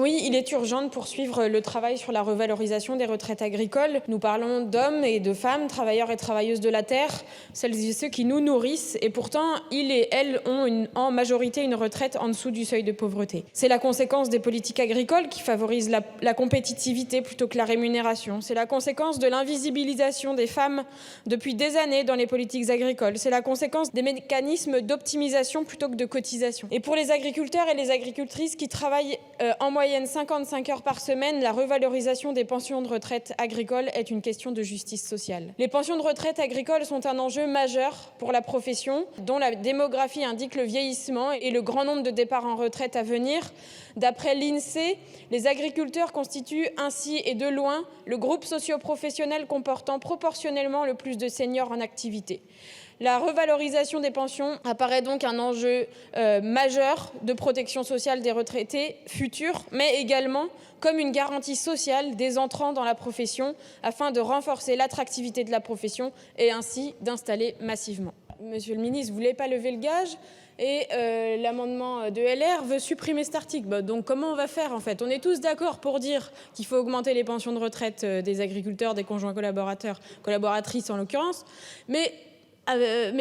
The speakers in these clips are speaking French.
Oui, il est urgent de poursuivre le travail sur la revalorisation des retraites agricoles. Nous parlons d'hommes et de femmes, travailleurs et travailleuses de la terre, celles et ceux qui nous nourrissent, et pourtant, ils et elles ont en majorité une retraite en dessous du seuil de pauvreté. C'est la conséquence des politiques agricoles qui favorisent la compétitivité plutôt que la rémunération. C'est la conséquence de l'invisibilisation des femmes depuis des années dans les politiques agricoles. C'est la conséquence des mécanismes d'optimisation plutôt que de cotisation. Et pour les agriculteurs et les agricultrices qui travaillent en moyenne 55 heures par semaine, la revalorisation des pensions de retraite agricoles est une question de justice sociale. Les pensions de retraite agricoles sont un enjeu majeur pour la profession, dont la démographie indique le vieillissement et le grand nombre de départs en retraite à venir. D'après l'INSEE, les agriculteurs constituent ainsi et de loin le groupe socio-professionnel comportant proportionnellement le plus de seniors en activité. La revalorisation des pensions apparaît donc un enjeu majeur de protection sociale des retraités futurs, mais également comme une garantie sociale des entrants dans la profession afin de renforcer l'attractivité de la profession et ainsi d'installer massivement. Monsieur le ministre, vous ne voulez pas lever le gage et l'amendement de LR veut supprimer cet article. Donc comment on va faire en fait? On est tous d'accord pour dire qu'il faut augmenter les pensions de retraite des agriculteurs, des conjoints collaborateurs, collaboratrices en l'occurrence, mais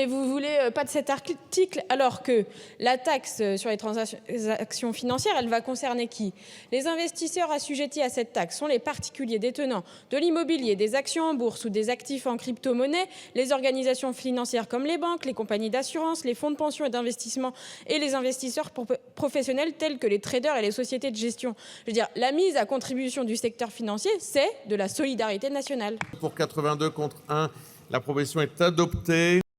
vous voulez pas de cet article alors que la taxe sur les transactions financières, elle va concerner qui? Les investisseurs assujettis à cette taxe sont les particuliers détenant de l'immobilier, des actions en bourse ou des actifs en crypto-monnaie, les organisations financières comme les banques, les compagnies d'assurance, les fonds de pension et d'investissement et les investisseurs professionnels tels que les traders et les sociétés de gestion. Je veux dire, la mise à contribution du secteur financier, c'est de la solidarité nationale. Pour 82 contre 1. La proposition est adoptée.